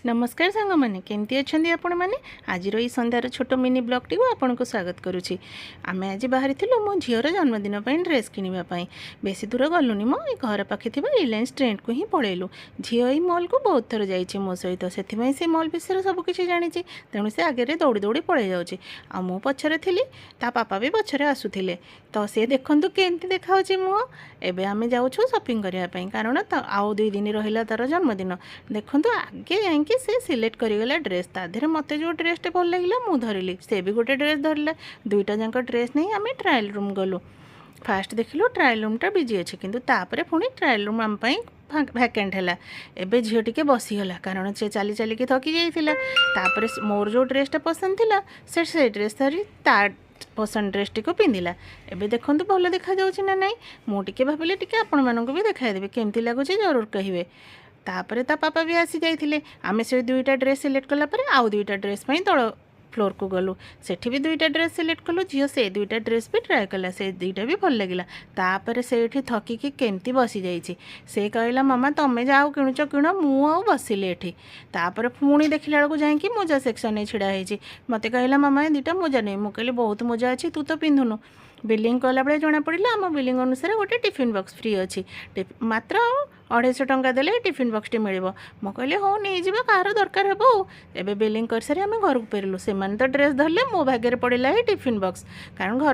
नमस्कार सांग मैंने केमती अच्छा आपण मैंने आज ये संध्यार छोट मिनी ब्लॉग टी आपन को स्वागत करुच्ची। आम आज बाहरी मो झीर जन्मदिन ड्रेस किनापी बेसी दूर गलुनी मो घर पाखे रिलायंस ट्रेंड को ही पलैलु। झी ये मॉल को बहुत थर जाइए मो सहित से मॉल विषय सबकि जानी तेणु से आगे दौड़ी दौड़ी पलि जाऊँगी आ मु पछरे थी ता पापा भी पछरे आसुले तो सी देखु केमती देखा मुँह एवं आम जाऊँ शॉपिंग करने कारण आउ 2 दिन रहा तार जन्मदिन देखु आगे जाकि से सिलेक्ट करीगला ड्रेस ता देहरे मत जो ड्रेसटे भल लगे मु धरली से भी गोटे ड्रेस धरला दुईटा जाक ड्रेस नहीं आम ट्रायल रूम गलु। फास्ट देखिलु ट्रायल रूमटा बिजी अच्छे किंतु तापरे पुणी ट्रायल रूम आम भैकेंट है। एबे झील टिके बसीगला कारण से चली चलिकी थकी जाइए मोर जो ड्रेसटा पसंद थिला से ड्रेस धरी ता पसंद ड्रेस टी को पिंधिला। एबे देखो भल देखा जाउछि ना नहीं मुझे भाविले टिके आपण मानक भी देखाइदेबे केमती लगुच जरूर कहिबे। तापरे ता पापा भी आसी जाइथिले आमे से 2टा ड्रेस सिलेक्ट कला परे आउ 2टा ड्रेस पई तळ फ्लोर को गलु सेठी भी 2टा ड्रेस सिलेक्ट कलु झील से 2टा ड्रेस भी ट्राए कला से 2टा भी भल लगिला। तापरे सेठी थकिकी केमती बसी जाइछि से कहला मामा तमे जाओ किणुच किण मु आ बसिले एठी। तापरे पुणी देखिला बेलू जाइए मोजा सेक्शन में छिड़ा होइछि मते कहला मामा 2टा मोजा नहीं मु कहली बहुत मोजा अच्छी तू तो पिंधुनु। बिलिंग कला बेले जना पड़ा आम बिलिंग अनुसार गोटे टिफिन बॉक्स फ्री अच्छी मात्र 250 टंका देले टिफिन बॉक्स टी मिल मु कहली हाँ नहीं जा कहार दरकार हे एबे बिलिंग कर सारी आम घर को फेरलु से तो ड्रेस धरले मो भाग्य पड़ा टिफिन बॉक्स कारण घर